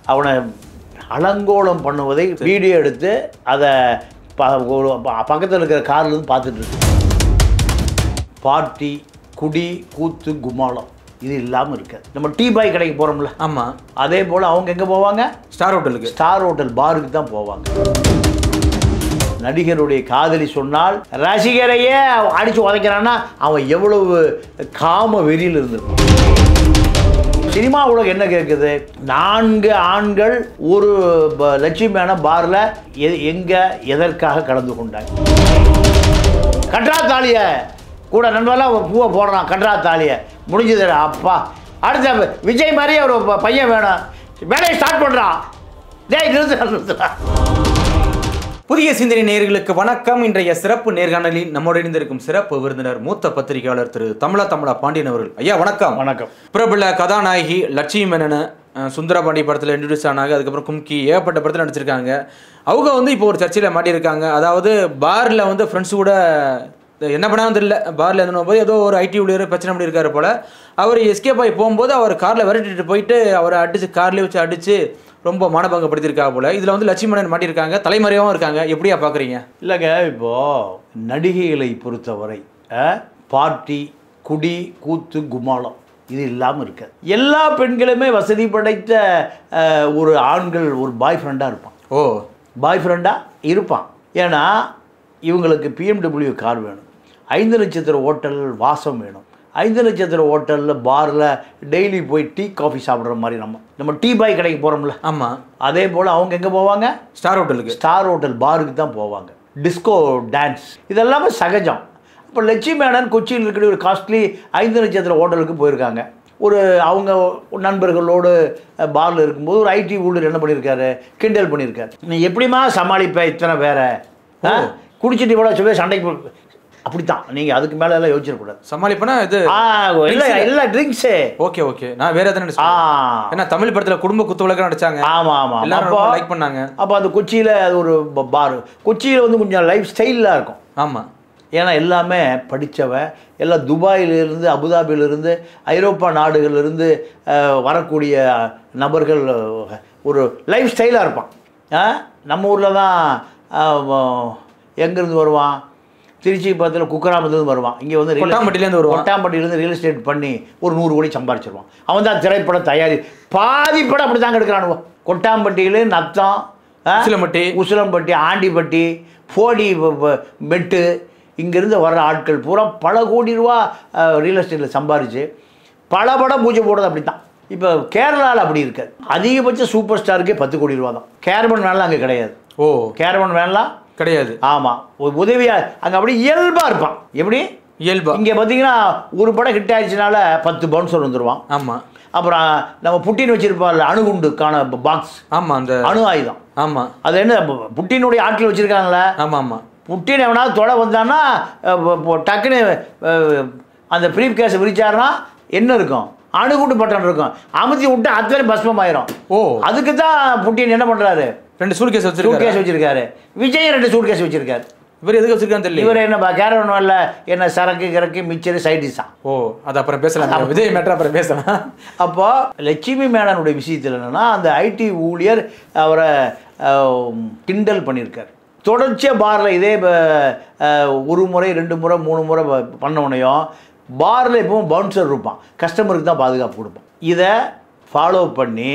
அவனை அலங்கோலம் பண்ணுவதை வீடியோ எடுத்து அதை பக்கத்தில் இருக்கிற கார்லேருந்து பார்த்துட்டு இருக்கு. பார்ட்டி, குடி, கூத்து, குமாலம் இது இல்லாமல் இருக்காது. நம்ம டீ பாய் கடைக்கு போகிறோம்ல, ஆமாம், அதே போல் அவங்க எங்கே போவாங்க? ஸ்டார் ஹோட்டலுக்கு, ஸ்டார் ஹோட்டல் பாருக்கு தான் போவாங்க. நடிகருடைய காதலி சொன்னால் ரசிகரையே அடித்து உதைக்கிறான்னா அவன் எவ்வளவு காம வெறியில் இருந்திருக்கும். சினிமா உலகம் என்ன கேட்குது? 4 ஆண்கள் ஒரு லட்சுமியான பாரில் எங்கே எதற்காக கலந்து கொண்டாங்க? கட்ரா தாலியை கூட நண்பர்லாம் பூவை போடுறான், கட்ரா தாலியை முடிஞ்சது. அப்பா அடுத்த விஜய் மாதிரியே ஒரு பையன் வேணும், வேலையை ஸ்டார்ட் பண்ணுறான். டேய் நிறுத்துறா. புதிய சிந்தனை நேயர்களுக்கு வணக்கம். இன்றைய சிறப்பு நேர்காணலில் நம்மோடு இணைந்திருக்கும் சிறப்பு விருந்தினர் மூத்த பத்திரிகையாளர் திரு தமிழா பாண்டியன் அவர்கள். ஐயா வணக்கம். வணக்கம். பிரபல கதாநாயகி லட்சுமி மேனன் சுந்தரபாண்டி படத்தில் இன்ட்ரடியூஸ் ஆனாங்க. அதுக்கப்புறம் கும்கி ஏகப்பட்ட படத்தில் நடிச்சிருக்காங்க. அவங்க இப்போ ஒரு சர்ச்சையில் மாட்டியிருக்காங்க. அதாவது பாரில் ஃப்ரெண்ட்ஸ் கூட என்ன பண்ணாலும் தெரியல, பாரில் இருந்த போது ஏதோ ஒரு ஐடி ஊழியர் பிரச்சனை பண்ணியிருக்காரு போல். அவர் எஸ்கேப் ஆகி போகும்போது அவர் காரில் விரட்டிட்டு போயிட்டு அவரை அடித்து கார்லேயே வச்சு அடித்து ரொம்ப மானபங்கப்படுத்தியிருக்காங்க போல். இதில் லட்சுமி மேனன் மாட்டியிருக்காங்க, தலைமறையாகவும் இருக்காங்க. எப்படியா பார்க்குறீங்க? இல்லைங்க, இப்போது நடிகைகளை பொறுத்தவரை பார்ட்டி, குடி, கூத்து, குமாலம் இது இல்லாமல் இருக்காது. எல்லா பெண்களுமே வசதி படைத்த ஒரு ஆண்கள் ஒரு பாய் ஃப்ரெண்டாக இருப்பான். பாய் ஃப்ரெண்டாக இருப்பான். ஏன்னா இவங்களுக்கு BMW கார் வேணும், 5 நட்சத்திர ஹோட்டல் வாசம் வேணும், 5 நட்சத்திர ஹோட்டலில் பாரில் டெய்லி போய் டீ காஃபி சாப்பிட்ற மாதிரி நம்ம டீ பாய் கடைக்கு போகிறோம்ல, ஆமாம், அதே போல் அவங்க எங்கே போவாங்க? ஸ்டார் ஹோட்டலுக்கு, ஸ்டார் ஹோட்டல் பாருக்கு தான் போவாங்க. டிஸ்கோ டான்ஸ் இதெல்லாமே சகஜம். இப்போ லட்சுமி மேனன் கொச்சியில் இருக்கிற ஒரு காஸ்ட்லி 5 நட்சத்திர ஹோட்டலுக்கு போயிருக்காங்க. ஒரு அவங்க நண்பர்களோடு பாரில் இருக்கும்போது ஒரு ஐடி ஊழியர் என்ன பண்ணியிருக்காரு? கிண்டல் பண்ணியிருக்காரு. நீ எப்படிமா சமாளிப்ப இத்தனை பேரை? குடிச்சிட்டு கூட சொல்லி சண்டைக்கு அப்படித்தான். நீங்கள் அதுக்கு மேலே எல்லாம் யோசிச்சிடக்கூடாது. சமாளிப்பனா இது இல்லை ட்ரிங்க்ஸு. ஓகே நான் வேற எதாவது ஏன்னா தமிழ் படத்தில் குடும்ப குத்துவிளக்கம் நடிச்சாங்க. ஆமாம். அப்போ லைக் பண்ணாங்க. அப்போ அந்த கொச்சியில் அது ஒரு பார். கொச்சியில் கொஞ்சம் லைஃப் ஸ்டைலாக இருக்கும். ஆமாம், ஏன்னா எல்லாமே படித்தவன், எல்லாம் துபாயிலிருந்து, அபுதாபியிலிருந்து, ஐரோப்பா நாடுகளிலிருந்து வரக்கூடிய நபர்கள் ஒரு லைஃப் ஸ்டைலாக இருப்பான். நம்ம ஊரில் தான் எங்கேருந்து வருவான்? திருச்சி பக்கத்தில் குக்கராமத்துலேருந்து வருவான். இங்கே கொட்டாம்பட்டிலேருந்து வருவான். கொட்டாம்பட்டியிலேருந்து ரியல் எஸ்டேட் பண்ணி ஒரு 100 கோடி சம்பாரிச்சிருவான். அவன் தான் திரைப்பட தயாரி பாதி படம் அப்படி தாங்க எடுக்கிறானுவோ. கொட்டாம்பட்டியில் நத்தம், உசிலம்பட்டி, ஆண்டிப்பட்டி, போடி, மெட்டு இங்கேருந்து வர்ற ஆட்கள் பூரா பல கோடி ரூபா ரியல் எஸ்டேட்டில் சம்பாரிச்சு பல படம் பூஜை போடுறது அப்படி தான். இப்போ கேரளாவில் அப்படி இருக்காது. அதிகபட்ச சூப்பர் ஸ்டாருக்கே 10 கோடி ரூபா தான். கேரவன் வேன்லாம் அங்கே கிடையாது. கேரவன் வேன்லாம் கிடையாது. ஆமாம், ஒரு உதவியாக அங்கே அப்படி இயல்பாக இருப்பான். எப்படி இயல்பா? இங்கே பார்த்தீங்கன்னா ஒரு படம் ஹிட் ஆயிடுச்சுனால 10 பவுன்சர் வந்துடுவான். ஆமாம். அப்புறம் நம்ம புட்டின் வச்சிருப்பார்ல அணுகுண்டுக்கான பாக்ஸ். ஆமாம், அந்த அணு ஆயுதம். ஆமாம், அது என்ன புட்டினுடைய ஆட்கள் வச்சுருக்காங்களே. ஆமாம். புட்டின் எவனாவது தொலை வந்தான்னா டக்குன்னு அந்த ப்ரீஃப் கேஸை விரிச்சாருன்னா என்ன இருக்கும்? அணுகுண்டு பட்டன் இருக்கும். அமுத்தி விட்டு அத்தனை பஸ்மம் ஆயிரும். அதுக்கு தான் புட்டின் என்ன பண்ணுறாரு? 2 சூட்கேஸ் வச்சிருக்காரு. விஜய் 2 சூட்கேஸ் வச்சிருக்காரு. இவர் எதுக்கு வச்சிருக்கான்னு தெரியல. இவர் என்ன கேரவன் வரல, என்ன சரக்கு கிரக்கு மிச்சர் சைடிஸ் தான். அது அப்புறம் பேசலாம், விஜய் மேட்டர் அப்புறம் பேசலாம். அப்போ லட்சுமி மேனனுடைய விஷயத்தில் என்னன்னா அந்த ஐடி ஊழியர் அவரை கிண்டல் பண்ணியிருக்கார். தொடர்ச்சியாக பாரில் இதே 1 முறை 2 முறை 3 முறை பண்ணவனையும் பாரில் எப்பவும் பவுன்சர் இருப்பான், கஸ்டமருக்கு தான் பாதுகாப்பு கொடுப்பான். இதை ஃபாலோ பண்ணி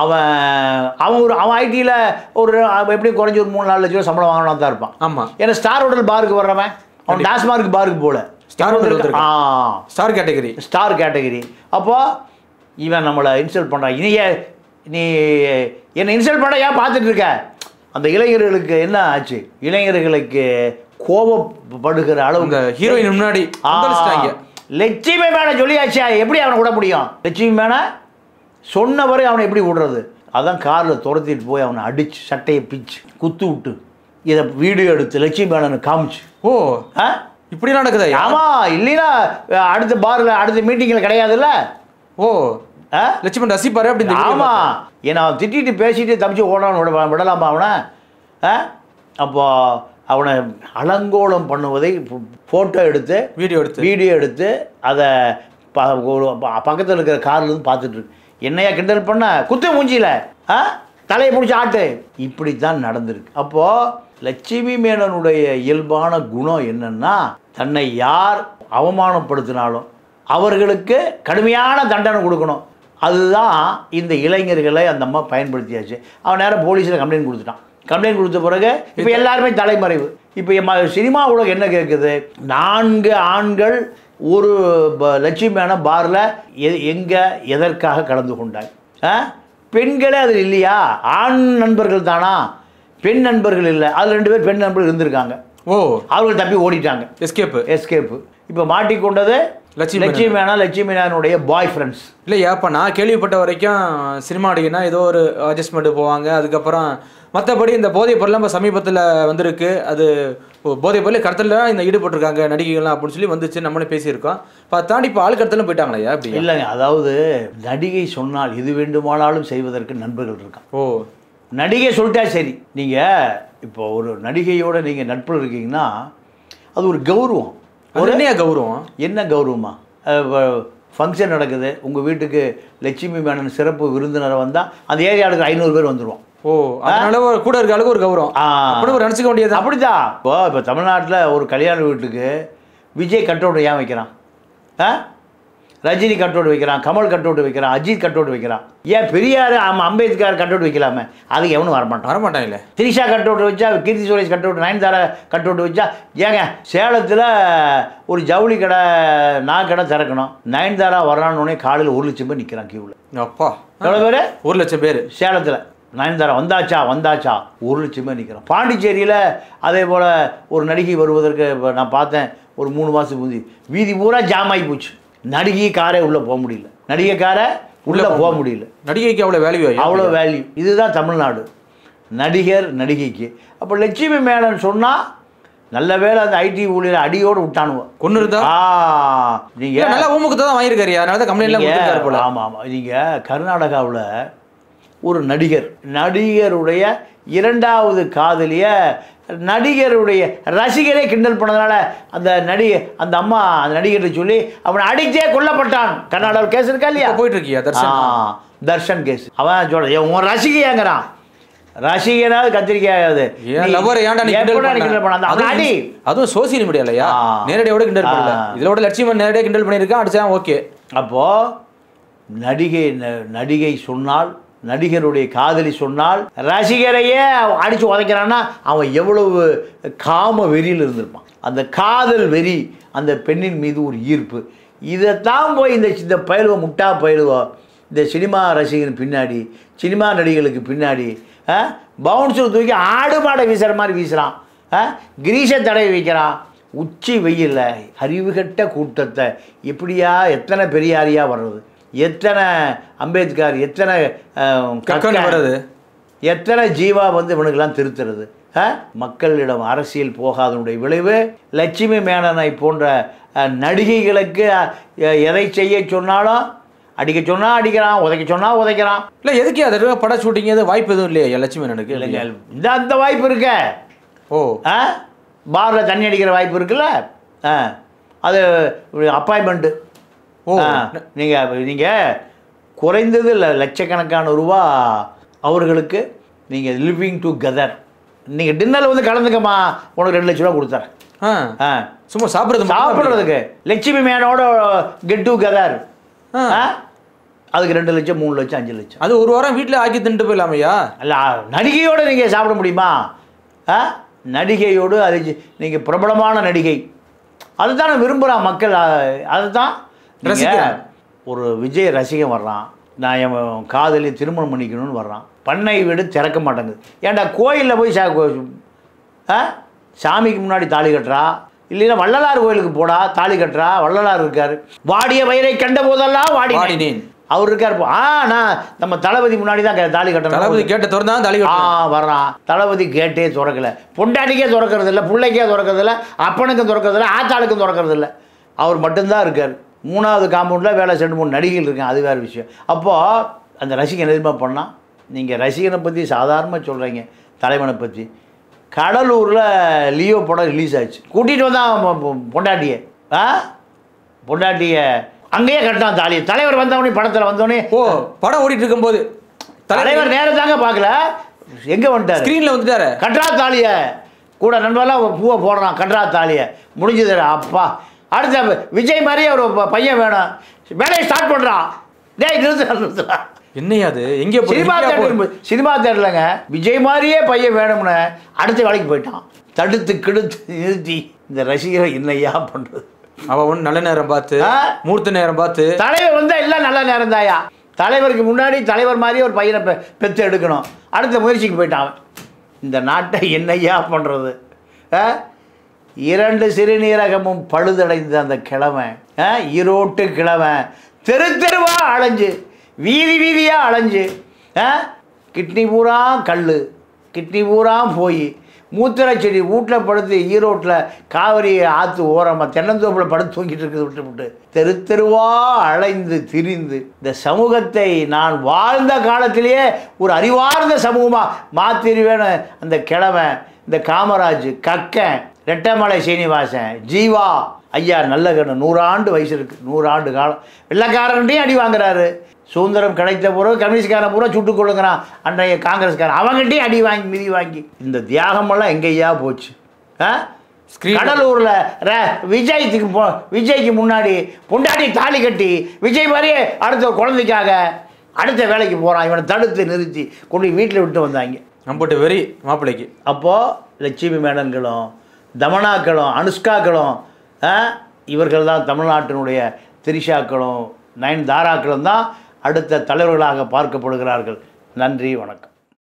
அவன் ஐடியில் ஒரு எப்படி குறைஞ்சி ஒரு 3-4 லட்ச ரூபா சம்பளம் வாங்கணும் தான் இருப்பான். ஆமாம். ஏன்னா ஸ்டார் ஹோட்டல் பாருக்கு வர்றவன் அவன் டாஸ்மார்க் பாருக்கு போல ஸ்டார் கேட்டகரி. அப்போ இவன் நம்மளை இன்சல்ட் பண்ணுறான். நீ என்னை இன்சல்ட் பண்ண ஏன் பார்த்துட்டு இருக்க? அந்த இளைஞர்களுக்கு என்ன ஆச்சு? இளைஞர்களுக்கு கோபப்படுகிற அளவு ஹீரோயின் முன்னாடி லட்சுமி மேனன் சொல்லியாச்சா, எப்படி அவனை விட முடியும்? லட்சுமி மேனன் சொன்னவரை அவனை எப்படி விடுறது? அதான் காரில் துரத்திட்டு போய் அவனை அடிச்சு சட்டையை பிச்சு குத்து விட்டு இதை வீடியோ எடுத்து லட்சுமி மேனனை காமிச்சு. இப்படி நடக்குதா? ஆமாம், இல்லைன்னா அடுத்த பாரில் அடுத்த மீட்டிங்கில் கிடையாதுல்ல. லட்சுமி ரசிப்பாரு அப்படி. ஆமாம், ஏன்னா அவன் திட்டிட்டு பேசிட்டு தப்பிச்சு ஓடான்னு விடலாமா அவனை? அப்போ அவனை அலங்கோலம் பண்ணுவதை ஃபோட்டோ எடுத்து வீடியோ எடுத்து அதை பக்கத்தில் இருக்கிற கார்லேருந்து பார்த்துட்டு இருக்கு. என்னையா கிண்டல் பண்ண, குத்து மூஞ்சியில தலையை பிடிச்சி ஆட்டு. இப்படித்தான் நடந்திருக்கு. அப்போது லட்சுமி மேனனுடைய இயல்பான குணம் என்னன்னா, தன்னை யார் அவமானப்படுத்தினாலும் அவர்களுக்கு கடுமையான தண்டனை கொடுக்கணும். அதுதான் இந்த இளைஞர்களை அந்த அம்மா பயன்படுத்தியாச்சு. அவன் நேரம் போலீஸில் கம்ப்ளைண்ட் கொடுத்துட்டான். கம்ப்ளைண்ட் கொடுத்த பிறகு இப்போ எல்லாருமே தலைமறைவு. இப்போ சினிமா உலகம் என்ன கேட்குது, 4 ஆண்கள் ஒரு லட்சுமி மேனன் பாரில் எங்கே எதற்காக கலந்து கொண்டாய்? பெண்களே அதில் இல்லையா? ஆண் நண்பர்கள் தானா, பெண் நண்பர்கள் இல்லை. அதில் 2 பேர் பெண் நண்பர்கள் இருந்திருக்காங்க. அவர்கள் தப்பி ஓடிட்டாங்க. எஸ்கேப்பு. இப்போ மாட்டிக்கொண்டது லட்சுமி மேனனுடைய பாய் ஃப்ரெண்ட்ஸ். இல்லையா, இப்போ நான் கேள்விப்பட்ட வரைக்கும் சினிமா நடிகைனா ஏதோ ஒரு அட்ஜஸ்ட்மெண்ட் போவாங்க. அதுக்கப்புறம் மற்றபடி இந்த போதைப் பொருள்லாம் இப்போ சமீபத்தில் வந்திருக்கு. அது போதைப் பொருள் கடத்தல இந்த ஈடுபட்டிருக்காங்க நடிகைகள்லாம் அப்படின்னு சொல்லி வந்துச்சு, நம்மளே பேசியிருக்கோம். இப்போ தாண்டி இப்போ ஆள் கடத்தலும் போயிட்டாங்களா? அப்படி இல்லைங்க. அதாவது நடிகை சொன்னால் எது வேண்டுமானாலும் செய்வதற்கு நண்பர்கள் இருக்கான். நடிகை சொல்லிட்டா சரி. நீங்கள் இப்போ ஒரு நடிகையோடு நீங்கள் நட்பில் இருக்கீங்கன்னா அது ஒரு கௌரவம். கௌரவம் என்ன கௌரவமா? ஃபங்க்ஷன் நடக்குது, உங்கள் வீட்டுக்கு லட்சுமி மேனன் சிறப்பு விருந்தினரை வந்தால் அந்த ஏரியாவுக்கு 500 பேர் வந்துடுவோம். அதனால கூட இருக்க அளவுக்கு ஒரு கௌரவம் அப்படி ஒரு நினச்சிக்க வேண்டியது. அப்படிதான். இப்போ தமிழ்நாட்டில் ஒரு கல்யாண வீட்டுக்கு விஜய் கட்டவுட் ஏன் வைக்கிறான்? ரஜினி கட்டவுட் வைக்கிறான், கமல் கட்டவுட் வைக்கிறான், அஜித் கட்டவுட் வைக்கிறான். ஏன் பெரியார் அம்பேத்கர் கட்டவுட் வைக்கலாமே? அதுக்கு எவனும் வரமாட்டான். இல்லை திரிஷா கட்டவுட் வச்சா, கீர்த்தி சுரேஷ் கட்டவுட், நயன்தாரா கட்டவுட் வச்சா. ஏங்க சேலத்தில் ஒரு ஜவுளி கடை கடை திறக்கணும். நயன்தாரா வரானோடனே காலையில் 1 லட்சம் பேர் நிற்கிறான் கியூவில். அப்பா எவ்வளோ பேர்? 1 லட்சம் பேர் சேலத்தில். நயன்தாரா வந்தாச்சா 1 லட்சம் பேர் நிற்கிறோம். பாண்டிச்சேரியில் அதே போல் ஒரு நடிகை வருவதற்கு நான் பார்த்தேன் ஒரு 3 மாதத்துக்கு முந்தி. வீதி பூரா ஜாம் ஆகி போச்சு. நடிகை காரே உள்ளே போக முடியல. நடிகை காரை உள்ளே போக முடியல. நடிகைக்கு அவ்வளோ வேல்யூ, அவ்வளோ வேல்யூ. இதுதான் தமிழ்நாடு, நடிகர் நடிகைக்கு. அப்போ லட்சுமி மேனன் சொன்னால் நல்ல வேலை அந்த ஐடி ஊழியர் அடியோடு விட்டானுவோம். கொண்டு இருந்தா நீங்கள் நல்லா ஊமுக்கு தான் வாங்கியிருக்காரு. அதனால தான் கம்ப்ளைண்ட்லாம். ஆமாம். நீங்கள் கர்நாடகாவில் ஒரு நடிகருடைய 2வது காதலிய நடிகருடைய ரசிகரே கிண்டல் பண்ணதுனால அந்த அம்மா அந்த நடிகர்கிட்ட சொல்லி அவனை அடித்தே கொல்லப்பட்டான். கர்நாடகாவில் கேஸ் இருக்கா இல்லையா? போயிட்டு இருக்கியா? தர்ஷன் கேஸ். அவன் சொல்ற உன் ரசிகையாங்கிறான். ரசிகனாவது கத்திரிக்காது. அதுவும் சோசியல் மீடியாலையா நேரடியோட கிண்டல் பண்ணல. இதோட லட்சுமி நேரடியாக கிண்டல் பண்ணியிருக்கான், அடிச்சா ஓகே. அப்போ நடிகை சொன்னால், நடிகருடைய காதலி சொன்னால் ரசிகரையே அடித்து உதைக்கிறான்னா அவன் எவ்வளவு காம வெறியில் இருந்திருப்பான். அந்த காதல் வெறி, அந்த பெண்ணின் மீது ஒரு ஈர்ப்பு, இதைத்தான் போய் இந்த பயிலுவ முட்டா பயிலுவோ இந்த சினிமா ரசிகன் பின்னாடி, சினிமா நடிகளுக்கு பின்னாடி பவுன்ஸர் தூக்கி ஆடு மாடை வீசுகிற மாதிரி வீசுகிறான். கிரீஷ தடவை வைக்கிறான். உச்சி வெயில்ல அறிவுகட்ட கூட்டத்தை எப்படியா, எத்தனை பெரியாரியா வர்றது, எத்தனை அம்பேத்கர், எத்தனை வர்றது, எத்தனை ஜீவா இவனுக்கெல்லாம் திருத்துறது. மக்களிடம் அரசியல் போகாதனுடைய விளைவு லட்சுமி மேனனை போன்ற நடிகைகளுக்கு எதை செய்ய சொன்னாலும் அடிக்க சொன்னால் அடிக்கிறான், உதைக்க சொன்னால் உதைக்கிறான். இல்லை எதுக்கு அது பட ஷூட்டிங் எதுவும் வாய்ப்பு எதுவும் இல்லையா லட்சுமி மேனனுக்கு? இல்லைங்க, அந்த வாய்ப்பு இருக்க. பாரில் தண்ணி அடிக்கிற வாய்ப்பு இருக்குல்ல, அது அப்பாயின்மெண்ட்டு. நீங்கள் குறைந்தது லட்சக்கணக்கான ரூபா அவர்களுக்கு நீங்கள் லிவிங் டுகெதர், நீங்கள் டின்னரில் கலந்துக்கம்மா, உனக்கு 2 லட்ச ரூபா கொடுத்துறேன். சும்மா சாப்பிட்றதுக்கு லட்சுமி மேனோட கெட் டுகெதர். அதுக்கு 2 லட்சம், 3 லட்சம், 5 லட்சம். அது ஒரு வாரம் வீட்டில் ஆக்கி தின்ட்டு போயிடலாமையா? அல்ல, நடிகையோடு நீங்கள் சாப்பிட முடியுமா? நடிகையோடு அது நீங்கள் பிரபலமான நடிகை, அதுதான் விரும்புகிறான் மக்கள். அதுதான் ரசிக்கிறான். ஒரு விஜய் ரசிகன் வர்றான், நான் என் காதலி திருமணம் பண்ணிக்கணும்னு வர்றான். பண்ணை வீடு திறக்க மாட்டேங்குது. ஏன்டா கோயிலில் போய் சாமிக்கு முன்னாடி தாலி கட்டுறா, இல்லைன்னா வள்ளலார் கோயிலுக்கு போடா, தாலி கட்டுறா. வள்ளலார் இருக்கார், வாடிய வயிறை கண்ட போதெல்லாம் வாடினேன் அவர் இருக்கார். நான் நம்ம தளபதி முன்னாடி தான் தாலி கட்டணும். தளபதி கேட்ட திறந்தா தாலி வர்றான். தளபதி கேட்டே திறக்கல, பொண்டாட்டிக்கே திறக்கிறது இல்லை, பிள்ளைக்கே திறக்கிறது இல்லை, அப்பனுக்கும் திறக்கிறது இல்லை, ஆத்தாளுக்கும் திறக்கிறது இல்லை. அவர் மட்டும்தான் இருக்கார். 3வது காம்பவுண்டில் வேலை 2-3 நடிகைகள் இருக்கேன், அது வேறு விஷயம். அப்போது அந்த ரசிகன் எதிர்மா பண்ணால், நீங்கள் ரசிகனை பற்றி சாதாரணமாக சொல்கிறீங்க, தலைவனை பற்றி. கடலூரில் லியோ படம் ரிலீஸ் ஆச்சு, கூட்டிகிட்டு வந்தான் பொண்டாட்டியை. பொண்டாட்டியை அங்கேயே கட்டான் தாலியை. தலைவர் வந்தவனே படத்தில் வந்தோடனே படம் ஓடிட்டு இருக்கும்போது தலைவர் நேரம் தாங்க பார்க்கல, எங்கே வந்துட்டார், ஸ்க்ரீனில் வந்துட்டாரு. கட்ரா தாலியை கூட நண்பர்லாம் பூவை போடுறான், கட்ரா தாலியை முடிஞ்சது. அப்பா அடுத்த விஜய் மாதிரியே ஒரு பையன் வேணும், வேலையை ஸ்டார்ட் பண்ணுறான். டேய் நிறுத்துறான். என்னையாது எங்கே சினிமா தேட்டர்லங்க விஜய் மாதிரியே பையன் வேணும்னு அடுத்த வேலைக்கு போயிட்டான். தடுத்து கிடுத்து நிறுத்தி இந்த ரசிகரை என்னையா பண்ணுறது? அவன் ஒன்று நல்ல நேரம் பார்த்து மூர்த்த நேரம் பார்த்து தலைவர் வந்தால் எல்லாம் நல்ல நேரம் தாயா. தலைவருக்கு முன்னாடி தலைவர் மாதிரியே ஒரு பையனை பெற்று எடுக்கணும், அடுத்த முயற்சிக்கு போயிட்டான் அவன். இந்த நாட்டை என்னையா பண்ணுறது? 2 சிறுநீரகமும் பழுதடைந்த அந்த கிழமை, ஈரோட்டு கிழமை தெரு தெருவா அலைஞ்சு வீதி வீதியாக அலைஞ்சு, கிட்னி பூரா கல், கிட்னி பூரா போய் மூத்திரை செடி வீட்டில் படுத்து ஈரோட்டில் காவிரி ஆற்று ஓரமாக தென்னந்தோப்பில் படுத்து தூங்கிட்டு இருக்குது விட்டு தெரு தெருவாக அலைந்து திரிந்து இந்த சமூகத்தை நான் வாழ்ந்த காலத்திலேயே ஒரு அறிவார்ந்த சமூகமாக மாற்றிடுவேன்னு அந்த கிழமை, இந்த காமராஜ், கக்கன், ரெட்டமலை சீனிவாசன், ஜீவா ஐயா நல்லகண்ணு 100 ஆண்டு வயசு இருக்குது, 100 ஆண்டு காலம். வெள்ளக்காரன்ட்டையும் அடி வாங்குறாரு. சுதந்திரம் கிடைத்த பிறகு கம்யூனிஸ்ட்காரன் பூரா சுட்டுக் கொள்ளுங்கிறான் அன்றைய காங்கிரஸ்காரன், அவங்ககிட்டையும் அடி வாங்கி மிதி வாங்கி. இந்த தியாகமெல்லாம் எங்கேயா போச்சு? கடலூரில் விஜய்க்கு முன்னாடி பொண்டாட்டி தாலி கட்டி விஜய் மாதிரியே அடுத்த குழந்தைக்காக அடுத்த வேலைக்கு போகிறான். இவனை தடுத்து நிறுத்தி கொண்டு வீட்டில் விட்டு வந்தாங்க. நம்பிட்டு வெறி மாப்பிள்ளைக்கு. அப்போது லட்சுமி மேனன்களும் தமனாக்களும் அனுஷ்காக்களும் இவர்கள் தான் தமிழ்நாட்டினுடைய திரிஷாக்களும் நயன்தாராக்களும் தான் அடுத்த தலைவர்களாக பார்க்கப்படுகிறார்கள். நன்றி, வணக்கம்.